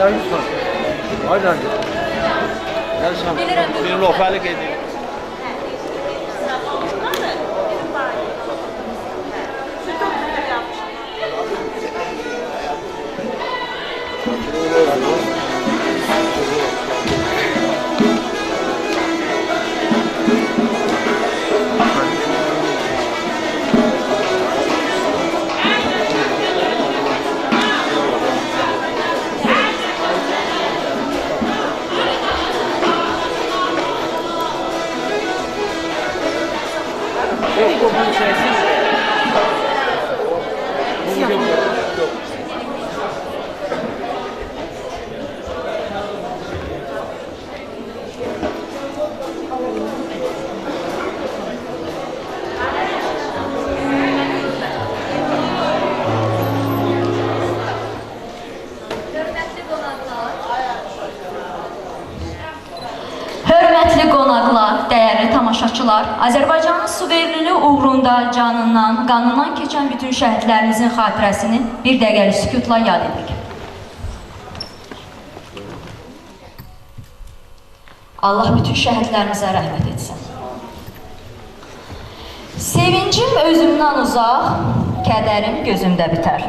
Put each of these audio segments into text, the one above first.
Nergis var. Ay Nergis. Gel sen. Bir loferlik edeyim. Yok, bu şeysiz. Hörmətli qonaqlar, dəyərli tamaşaçılar, Azərbaycanın suverenliyi uğrunda canından, qanından keçən bütün şəhidlərimizin xatirəsini bir dəqiqəlik sükutla yad edirik. Allah bütün şəhidlərimizə rəhmət etsin. Sevincim özümdən uzaq, kədərim gözümdə bitər.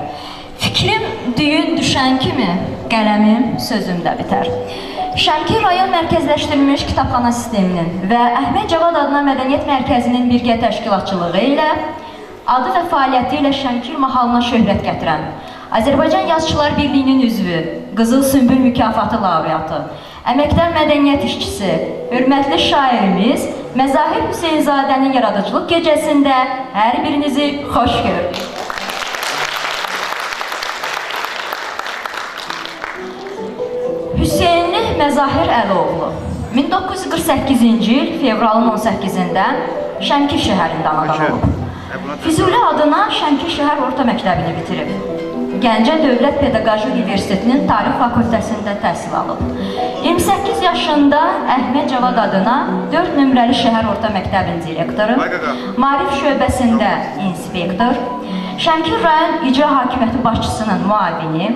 Fikrim düyün düşən kimi, qələmim sözümdə bitər. Şəmkir rayon mərkəzləşdirilmiş kitabxana sisteminin və Əhməd Cavad adına Mədəniyyət Mərkəzinin birgə təşkilatçılığı ilə adı və fəaliyyəti ilə Şəmkir mahalına şöhrət gətirən Azərbaycan Yazıçılar Birliyinin üzvü, Qızıl Sümbül mükafatı laureatı, əməkdar mədəniyyət işçisi, hörmətli şairimiz Məzahir Hüseynzadənin yaradıcılıq gecəsində hər birinizi xoş görürük. Hüseynli Məzahir Əloğlu 1948-ci il fevralın 18-də Şəmkir şəhərində anadan olub. Füzuli adına Şəmkir şəhər orta məktəbini bitirib. Gəncə Dövlət Pedaqoji Universitetinin Tarix fakültəsində təhsil alıb. 28 yaşında Əhməd Cavad adına 4 nömrəli şəhər orta məktəbinin direktoru, Maarif şöbəsində inspektor, Şəmkir rayon icra hakimiyyəti başçısının müavini,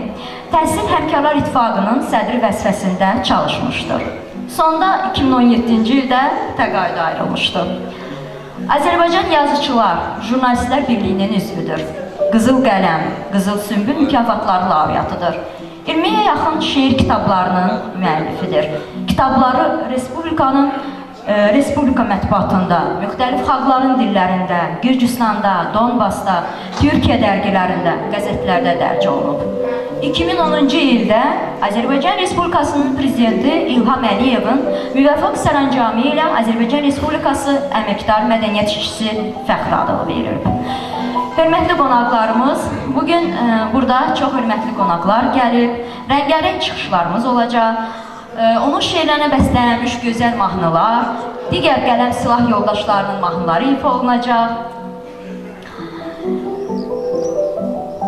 Təhsil Həmkarlar İttifaqının sədri vəzifəsində çalışmışdır. Sonda 2017-ci ildə təqaüdə ayrılmışdır. Azərbaycan Yazıçılar, Jurnalistlər Birliyinin üzvüdür. Qızıl Qələm, Qızıl Sümbül mükafatları laureatıdır. 20-yə yaxın şeir kitablarının müəllifidir. Kitabları Respublika mətbuatında, müxtəlif xalqların dillərində, Gürcüstanda, Donbasda, Türkiyə dərgilərində, qəzetlərdə dərc olunub. 2010-cu ildə Azərbaycan Respublikasının Prezidenti İlham Əliyevin müvəffəq sərəncamı ilə Azərbaycan Respublikası əməkdar mədəniyyət işçisi fəxri adı verilib. Hörmətli qonaqlarımız, bugün burada çox hörmətli qonaqlar gəlib, rəngarəng çıxışlarımız olacaq. Onun şeirlərinə bəstələnmiş gözəl mahnılar, digər qələm silah yoldaşlarının mahnıları ifa olunacaq.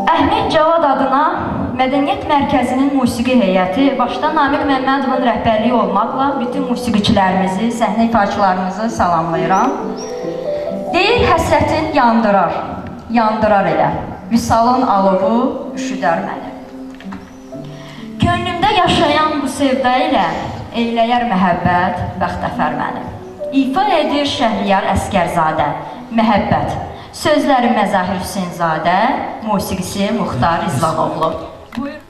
Əhməd Cavad adına Mədəniyyət Mərkəzinin musiqi heyəti başda Namiq Məmmədovun rəhbərliyi olmaqla bütün musiqiçilərimizi, səhnə ifaçılarımızı salamlayıram. Deyir, həsrətin yandırar, yandırar elə, visalın alovu üşüdər məni. Könlümdə yaşayan bu sevda ilə eyləyər məhəbbət, bəxtəfər məni. İfa edir Şəhriyar Əsgərzadə, məhəbbət. Sözləri Məzahir Hüseynzadə, musiqisi Muxtar İzlanoğlu. Buyur.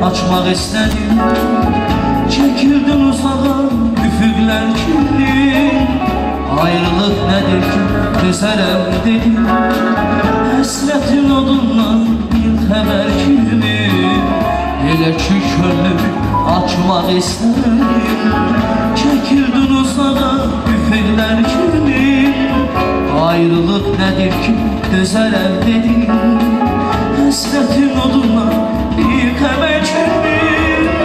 Açmaq istədim, çəkirdin uzağa üfüqlər kimi. Ayrılıq nədir ki, gözərəm dedim, Həsrətin odundan bir xəbər kimi Elə ki könlümü açmaq istədim Çəkildin uzağa üfüqlər kimi Ayrılıq nədir ki dözərəm dedim Həsrətin odundan bir xəbər kimi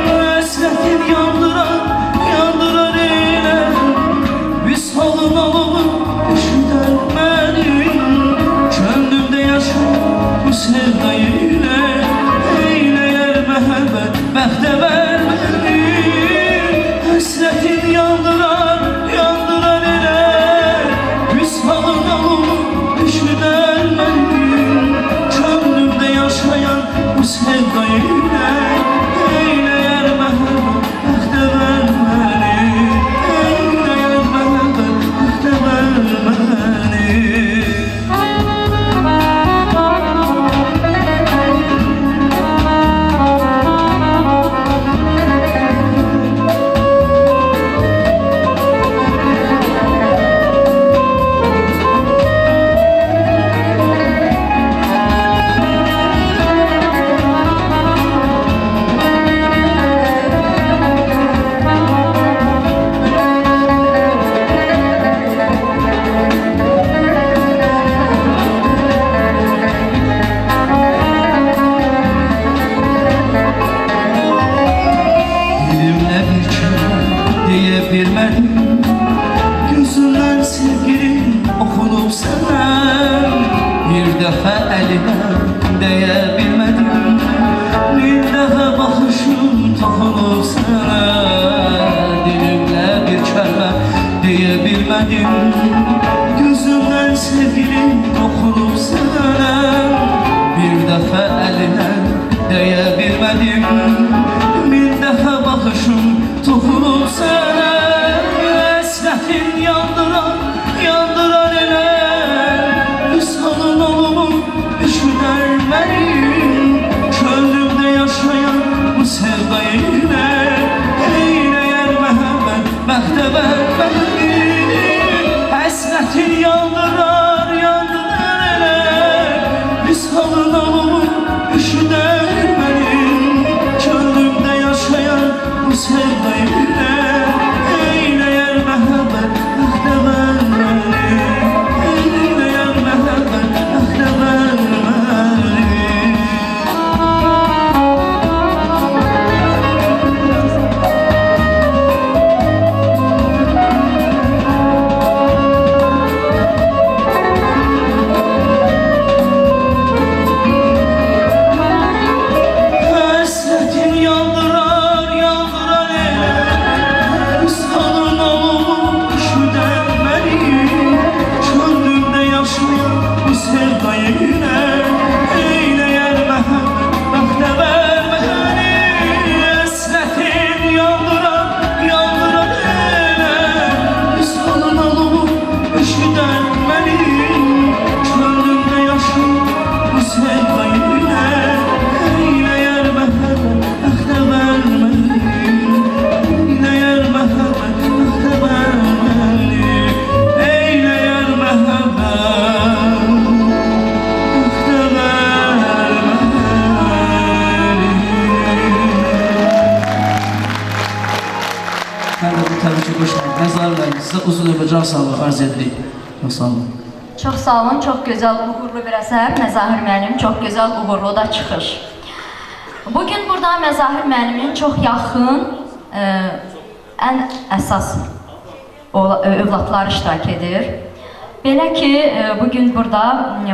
Həsrətin yandırar elə Vüsalın alıbı üşüdən mənim Könlümdə yaşar bu sevdayı ilə Eyləyər məhəbbət bəxtəvər mənim Həsrətin yandırar elə Vüsalın alıbı üşüdən mənim Könlümdə yaşayan bu sevdayı ilə Eyləyər məhəbbət bəxtəvər mənim Eyləyər məhəbbət bəxtəvər mənim Gözündən sevgilim oxunub sənə Bir dəfə əlinə dəyə bilmədim Bir dəfə baxışım toxunub sənə Dilimlə bir kəlmə deyə bilmədim Gözündən sevgilim oxunub sənə Bir dəfə əlinə dəyə bilmədim Bir dəfə baxışım toxunub sənə Həsrətin yandırar elə Vüsalın olumu üşüdər mənim Könlümdə yaşayan bu sevdayı ilə Eyləyər məhəbbət bəxtəvər mənim Həsrətin yandırar elə Vüsalın olumu üşüdər mənim Könlümdə yaşayan bu sevdayı ilə Eyləyər məhəbbət bəxtəvər mənim Eyləyər məhəbbət bəxtəvər mənim Həsrətin yandırar elə Vüsalın olumu üşüdən mənim Könlümdə yaşayan bu sevdayı ilə Eyləyər məhəbbət bəxtəvər mənim Həsrətin yandırar elə Vüsalın olumu üşüdən mənim Könlümdə yaşayan bu sevdayı ilə Eyləyər məhəbbət bəxtəvər mənim Eyləyər məhəbbət bəxtəvər mənim Eyləyər məhəbbət bəxtəvər mənim Mən də bu təbii ki, qoşmayım. Məzar bəy, sizə uzun ömür can sağlığı arz edirik. Çox sağ olun. Çox sağ olun, çox gözəl, uğurlu bir əsər. Məzahir müəllim, çox gözəl, uğurlu da çıxış. Bugün burada Məzahir müəllimin çox yaxın, ən əsas övladları iştirak edir. Belə ki, bugün burada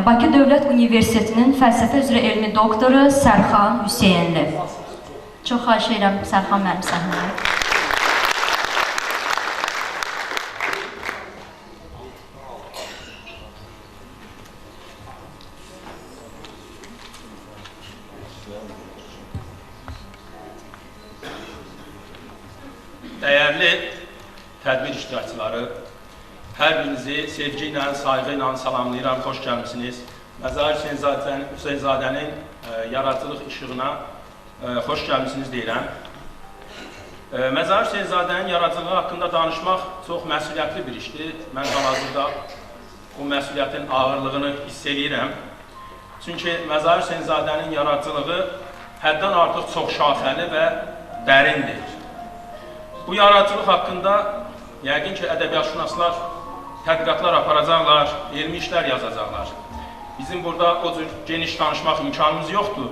Bakı Dövlət Universitetinin fəlsəfə üzrə elmi doktoru Sərxan Hüseynli. Çox xahiş edirəm Sərxan müəllim səhnəyə. Dəyərli tədbir iştirakçıları, hər birinizi sevgi ilə, saygı ilə salamlayıram, xoş gəlmişsiniz. Məzahir Hüseynzadənin yaradıcılıq işığına xoş gəlmişsiniz deyirəm. Məzahir Hüseynzadənin yaradıcılığı haqqında danışmaq çox məsuliyyətli bir işdir. Mən hal-hazırda bu məsuliyyətin ağırlığını hiss edirəm. Çünki Məzahir Hüseynzadənin yaradıcılığı həddən artıq çox şaxəli və dərindir. Bu yaradıcılıq haqqında yəqin ki, ədəbiyyatşünaslar tədqiqatlar aparacaqlar, elmi işlər yazacaqlar. Bizim burada o cür geniş danışmaq imkanımız yoxdur.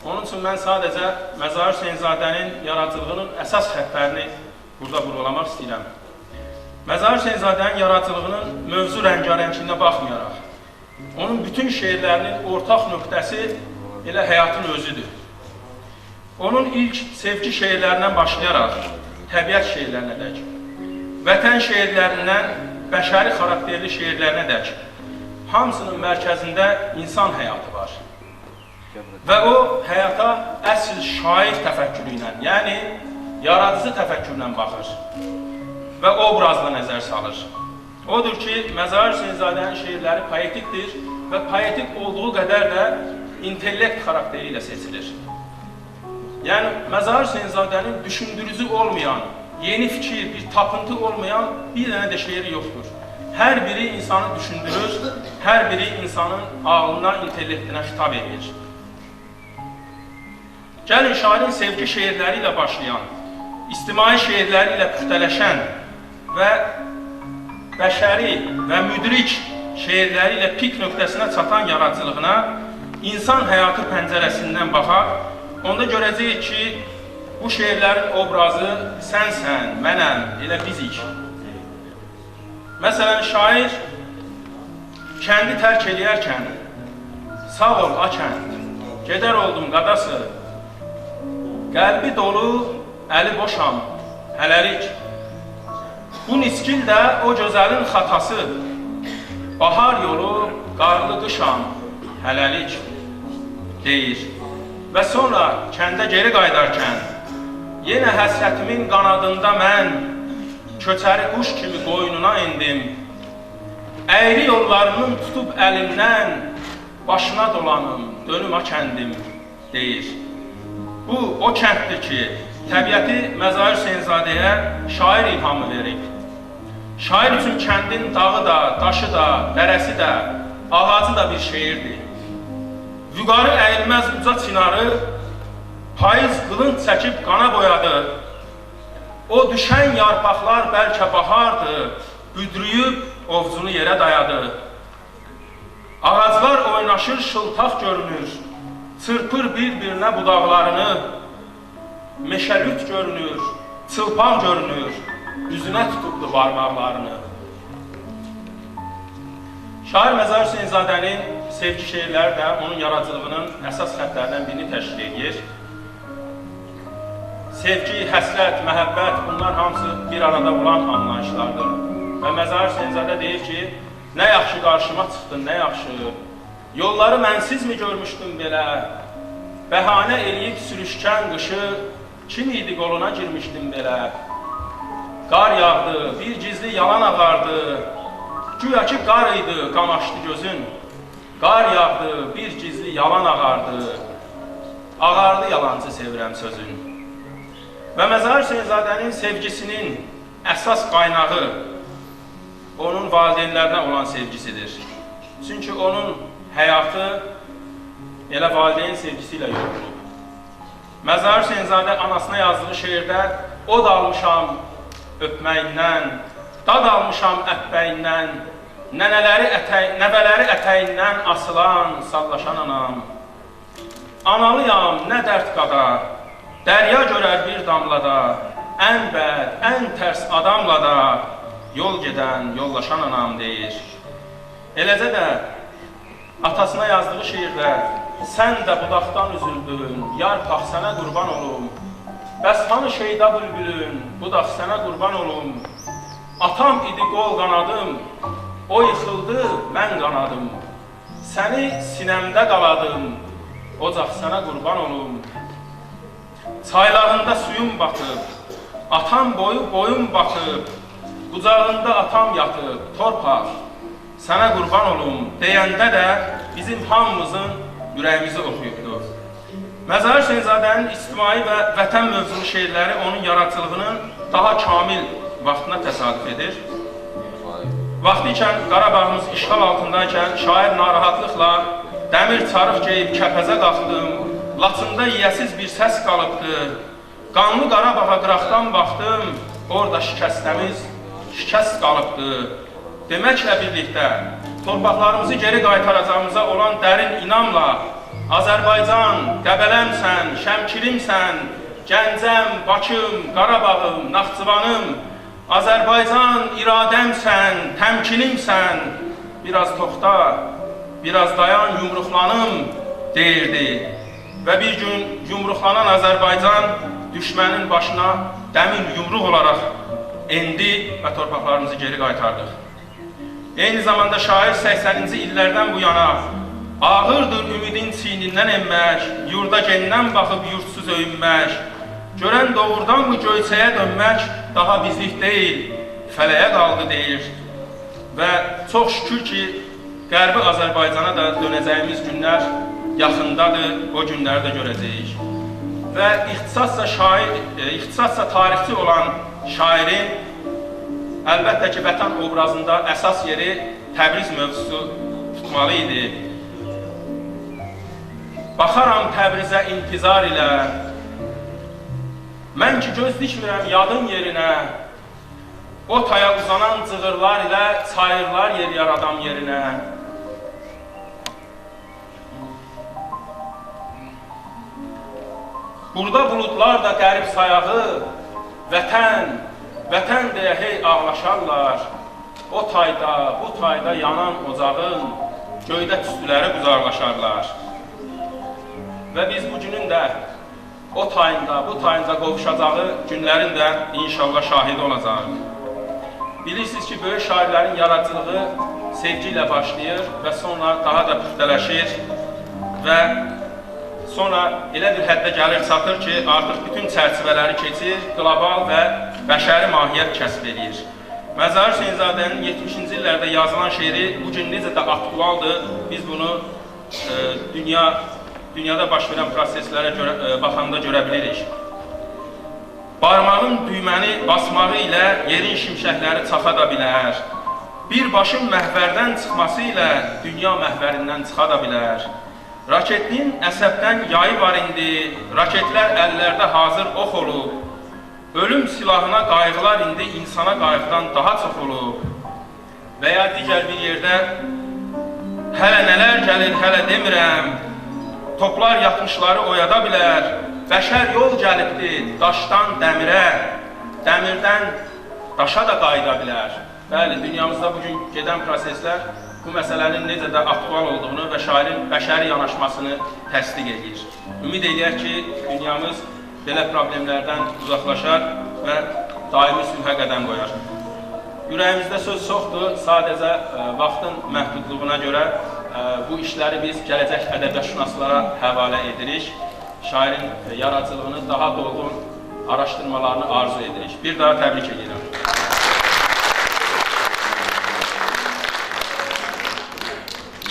Onun üçün mən sadəcə Məzahir Hüseynzadənin yaradıcılığının əsas xəttlərini burada vurğulamaq istəyirəm. Məzahir Hüseynzadənin yaradıcılığının mövzu rəngarəngliyinə baxmayaraq, onun bütün şeirlərinin ortaq nöqtəsi elə həyatın özüdür. Onun ilk sevgi şeirlərindən başlayaraq, təbiət şeirlərinə dək, vətən şeirlərindən bəşəri xarakterli şeirlərinə dək, hamısının mərkəzində insan həyatı var. Və o həyata əsl şair təfəkkürü ilə, yəni yaradıcı təfəkkürlə baxır və obrazla nəzər salır. Odur ki, Məzahir Hüseynzadənin şeirləri poetikdir və poetik olduğu qədər də intellekt xarakteri ilə seçilir. Yəni, Məzahir Hüseynzadənin düşündürücü olmayan, yeni fikir, bir tapıntı olmayan bir dənə də şeiri yoxdur. Hər biri insanı düşündürür, hər biri insanın ağlına, intellektinə xitab edir. Gəlin, şairin sevgi şeirləri ilə başlayan, ictimai şeirləri ilə püxtələşən və bəşəri və müdrik şeirləri ilə pik nöqtəsinə çatan yaradıcılığına insan həyatı pəncərəsindən baxaq, onda görəcəyik ki, bu şeirlərin obrazı sənsən, mənəm, elə bizik. Məsələn, şair kəndi tərk edərkən, sağ ol, a kənd, gedər oldum qadası, qəlbi dolu, əli boşam, hələlik. Bu niskil də o gözəlin xatası, bahar yolu, qarlı qışam, hələlik, deyir. Və sonra kəndə geri qaydarkən, yenə həsrətimin qanadında mən, köçəri quş kimi qoynuna indim, əyri yollarının tutub əlimdən, başına dolanım, dönüm a kəndim, deyir. Bu, o kənddir ki, təbiəti Məzahir Hüseynzadəyə şair ilhamı verib. Şair üçün kəndin dağı da, daşı da, dərəsi də, ağacı da bir şeirdir. Vüqarı əyilməz uca çinarı, payız qılınc çəkib qana boyadı. O düşən yarpaqlar bəlkə bahardı, büdrüyüb ovcunu yerə dayadı. Ağaclar oynaşır, şıltaq görünür, çırpır bir-birinə budaqlarını, meşəlüt görünür, çılpaq görünür, üzünə tutubdu barmaqlarını. Şair Məzahir Hüseynzadənin sevgi şeirləri də onun yaradıcılığının əsas xəttlərindən birini təşkil edir. Sevgi, həsrət, məhəbbət, bunlar hamısı bir arada olan anlayışlardır. Və Məzahir Hüseynzadə deyir ki, nə yaxşı qarşıma çıxdın, nə yaxşı. Yolları mənsizmi görmüşdüm belə, bəhanə eləyib sürüşkən qışı, kim idi qoluna girmişdim belə. Qar yağdı, bir gizli yalan ağardı, güya ki qar idi, qamaşdı gözün. Qar yağdı, bir gizli yalan ağardı, ağardı yalancı sevirəm sözün. Və Məzahir Hüseynzadənin sevgisinin əsas qaynağı onun valideynlərinə olan sevgisidir. Çünki onun həyatı elə valideyn sevgisi ilə yoxdur. Məzahir Hüseynzadə anasına yazdığı şeirdə od almışam öpməyindən, dad almışam ətbəyindən, nəvələri ətəyindən asılan, sallaşan anam. Analıyam, nə dərd qada, dərya görər bir damlada, ən bəd, ən tərs adamla da yol gedən, yollaşan anam deyir. Eləcə də atasına yazdığı şeirdə sən də budaqdan üzüldün, yarpaq sənə qurban olum. Bəs hanı şeyda bülbülün, budaq sənə qurban olum. Atam idi qol qanadım, o yıxıldı, mən qanadım. Səni sinəmdə qaladım, ocaq sənə qurban olum. Çaylarında suyum batıb, atam boyu boyum batıb, qucağında atam yatıb, torpaq, sənə qurban olum deyəndə də bizim hamımızın ürəyimizi oxuyubdur. Məzahir Hüseynzadənin ictimai və vətən mövzulu şeirləri onun yaradıcılığının daha kamil vaxtına təsadüf edir. Vaxtı ikən Qarabağımız işğal altındaykən şair narahatlıqla Dəmir çarıq geyib kəpəzə qalxdım, Laçında yiyəsiz bir səs qalıbdı. Qanlı Qarabağa qıraqdan baxdım, orada şikəst qalıbdı. Deməklə birlikdə, torpaqlarımızı geri qaytaracağımıza olan dərin inamla Azərbaycan, Qəbələmsən, Şəmkirimsən, Gəncəm, Bakım, Qarabağım, Naxçıvanım, Azərbaycan, iradəmsən, təmkinimsən, biraz toxta, biraz dayan, yumruqlanım, deyirdi. Və bir gün yumruqlanan Azərbaycan düşmənin başına dəmir yumruq olaraq endi və torpaqlarımızı geri qaytardıq. Eyni zamanda şair 80-ci illərdən bu yana ağırdır ümidin çiynindən enmək, yurda genindən baxıb yurtsuz öyünmək, görən doğrudan bu göyçəyə dönmək daha bizlik deyil, fələyə qaldı deyir. Və çox şükür ki, Qərbi Azərbaycana da dönəcəyimiz günlər yaxındadır, o günləri də görəcəyik. Və ixtisasca tarixçi olan şairin əlbəttə ki, vətən obrazında əsas yeri Təbriz mövzusu tutmalı idi. Baxaram Təbrizə intizar ilə, mən ki göz dikmirəm yadın yerinə, o taya uzanan cığırlar ilə çayırlar yer yaradam yerinə. Burada buludlar da qərib sayağı, vətən deyə hey ağlaşarlar. O tayda, bu tayda yanan ocağın, göydə tüstüləri buzarlaşarlar. Və biz bu günün də o tayında, bu tayında qovuşacağı günlərin də inşallah şahidi olacaq. Bilirsiniz ki, böyük şairlərin yaradıcılığı sevgi ilə başlayır və sonra daha da püxtələşir və sonra elə bir həddə gəlir çatır ki, artıq bütün çərçivələri keçir, qlobal və bəşəri mahiyyət kəsb edir. Məzahir Hüseynzadənin 70-ci illərdə yazılan şeiri bugün necə də aktualdır, biz bunu dünyada baş verən proseslərə baxanda görə bilirik. Barmağın düyməni basmağı ilə yerin şimşəkləri çaxa da bilər. Bir başın məhvərdən çıxması ilə dünya məhvərindən çıxa da bilər. Raketin əsəbdən yayı var indi, raketlər əllərdə hazır ox olub. Ölüm silahına qayğılar indi insana qayğıdan daha çox olub. Və ya digər bir yerdə hələ nələr gəlir, hələ demirəm, toplar yatmışları oyada bilər, bəşər yol gəlibdir daşdan dəmirə, dəmirdən daşa da qayıda bilər. Bəli, dünyamızda bugün gedən proseslər bu məsələnin necə də aktual olduğunu və şairin bəşəri yanaşmasını təsdiq edir. Ümid edək ki, dünyamız belə problemlərdən uzaqlaşar və daimi sülhə qədəm qoyar. Ürəyimizdə söz çoxdur, sadəcə vaxtın məhdudluğuna görə bu işləri biz gələcək ədəbiyyatşünaslara həvalə edirik. Şairin yaradıcılığını daha dolğun araşdırmalarını arzu edirik. Bir daha təbrik edirəm.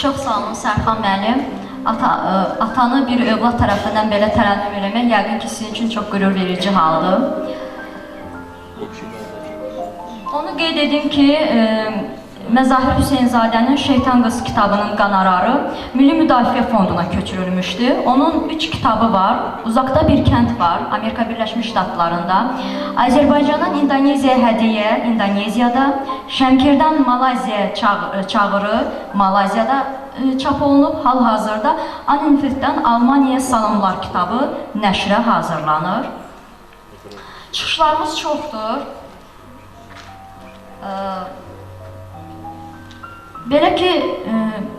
Çox sağ olun Sərxan müəllim. Atanı bir övlad tərəfindən belə tərənnüm eləmək yəqin ki, sizin üçün çox qürur verici haldır. Onu qeyd edim ki, Məzahir Hüseynzadənin Şeytan Qız kitabının qanararı Milli Müdafiə Fonduna köçürülmüşdü. Onun 3 kitabı var. Uzaqda bir kənd var, Amerika Birləşmiş Ştatlarında. Azərbaycandan İndoneziyaya hədiyyə, İndoneziyada. Şəmkirdən Malayziyaya çağırı, Malayziyada çap olunub. Hal-hazırda Aninfitdən Almaniyaya Salamlar kitabı nəşrə hazırlanır. Çıxışlarımız çoxdur. Belə ki,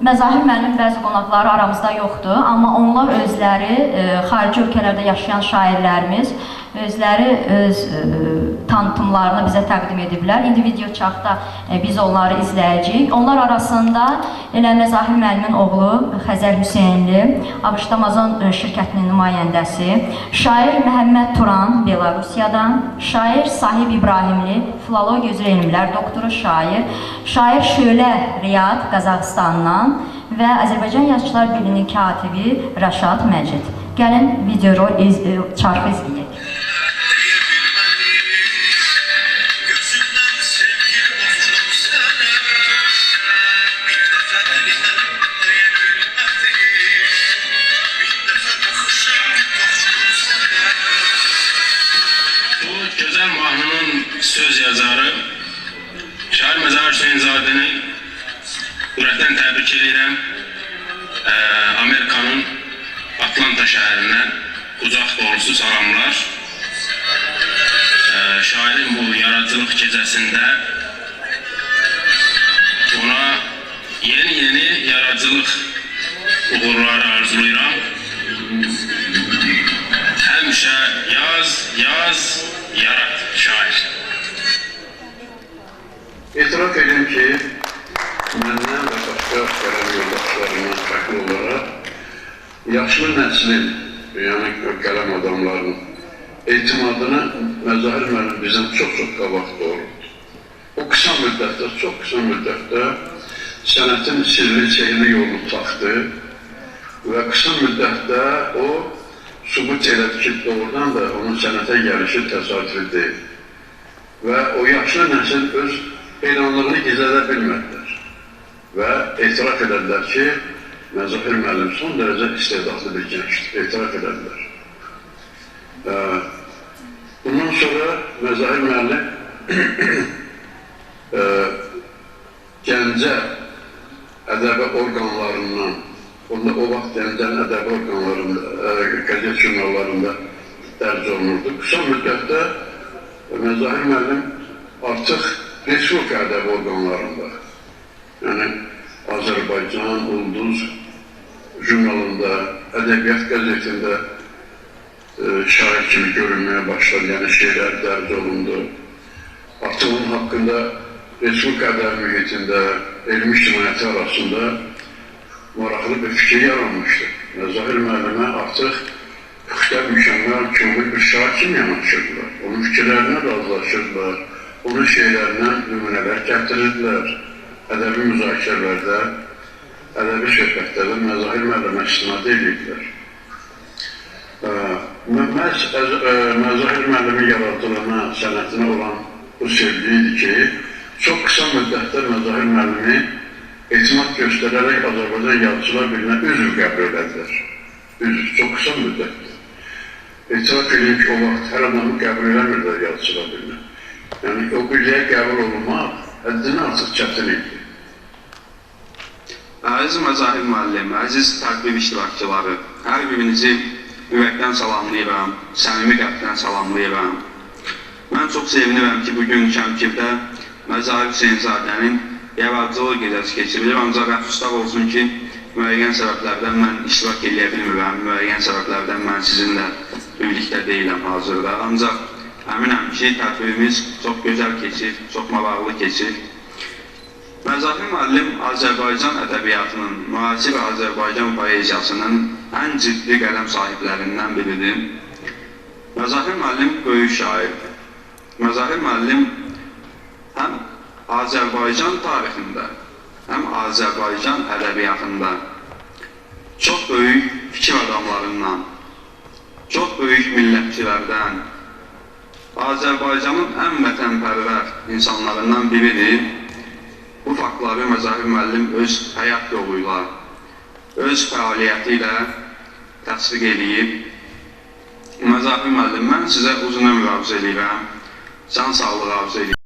Məzahir müəllim bəzi qonaqları aramızda yoxdur, amma onlar özləri, xarici ölkələrdə yaşayan şairlərimiz, özləri öz tanıtımlarını bizə təqdim ediblər. İndi video çaxda biz onları izləyəcəyik. Onlar arasında elə Məzahir müəllimin oğlu Xəzər Hüseynli, ABŞ Amazon şirkətinin nümayəndəsi, şair Məhəmməd Turan, Belarusiyadan, şair Sahib İbrahimli, filologiya üzrə elmlər doktoru şair, şair Şölə Riyad, Qazaxıstandan və Azərbaycan Yazıçılar Birliyinin katibi Rəşad Məcid. Gəlin video çarxı izləyək. Hüseynzadəni ürəkdən təbrik edirəm. Amerikanın Atlanta şəhərindən qucaq dolusu salamlar. Şairin bu yaradıcılıq gecəsində ona yeni yaradıcılıq uğurları arzulayıram. Həmişə yaz, yarat şair. İtiraf edin ki, məndən və başqa qələm yoldaşlarından fərqli olaraq yaşlı nəslin, yəni qələm adamlarının etimadını Məzahir müəllim bizdən çox qabaq doğruldu. O çox qısa müddətdə sənətin sirli yolunu taxdı və qısa müddətdə o sübut elədi ki, doğrudan da onun sənətə gəlişi təsadüfi deyil. Və o yaşlı nəsil öz heyranlığını gizlədə bilmədilər və etiraf edədilər ki, Məzahir müəllim son dərəcə istedadlı bir gəncdir, etiraf edədilər. Bundan sonra Məzahir müəllim Gəncə ədəbi orqanlarından, o vaxt Gəncənin ədəbi orqanlarında, qəzet jurnallarında dərc olunurdu. Qısa müddətdə Məzahir müəllim artıq Respublika ədəbi orqanlarında, yəni Azərbaycan, Ulduz jurnalında, ədəbiyyat qəzetində şair kimi görünməyə başladı, yəni şeirlər dərc olundu. Artıq onun haqqında Respublika ədəbi mühitində, elmi ictimaiyyəti arasında maraqlı bir fikir yaranmışdı. Məzahir müəllimə artıq xütə mükəmməl, kömür bir şair kimi yanaşırdılar. Onun fikirlərinə razılaşırdılar, onun şeirlərindən nümunələr gətirirdilər. Ədəbi müzakirələrdə, ədəbi söhbətlərdə Məzahir müəllimə istinad edirdilər. Məzahir müəllimin yaradıcılığına, sənətinə olan bu sevgi idi ki, çox qısa müddətdə Məzahir müəllimi etimad göstərərək Azərbaycan yazıçılar birinə üzv qəbul edədilər. Üzv, çox qısa müddətdə. Etiraf edeyim ki, o vaxt hər adamı qəbul eləmirlər yazıçılar birinə. Yəni, o birliyə qəbul olunmaq həddindən artıq çətin idi. Əziz Məzahir müəllim, əziz tədbir iştirakçıları, hər birinizi ürəkdən salamlayıram, səmimi qəlbdən salamlayıram. Mən çox sevinirəm ki, bugün Şəmkirdə Məzahir Hüseynzadənin yaradıcılıq gecəsi keçirilir, ancaq əfsuslar olsun ki, müəyyən səbəblərdən mən iştirak edə bilmirəm, müəyyən səbəblərdən mən sizinlə birlikdə deyiləm hazırda. Ancaq əminəm ki, tədbirimiz çox gözəl keçir, çox maraqlı keçir. Məzahir müəllim Azərbaycan ədəbiyyatının, müasir Azərbaycan poeziyasının ən ciddi qələm sahiblərindən biridir. Məzahir müəllim böyük şairdir. Məzahir müəllim həm Azərbaycan tarixində, həm Azərbaycan ədəbiyyatında çox böyük fikir adamlarından, çox böyük millətçilərdən, Azərbaycanın ən vətənpərvər insanlarından biridir. Bu faktları Məzahir müəllim öz həyat yoluyla, öz fəaliyyəti ilə təsdiq edib. Məzahir müəllim, mən sizə uzun ömür arzu edirəm, can sağlığı arzu edirəm.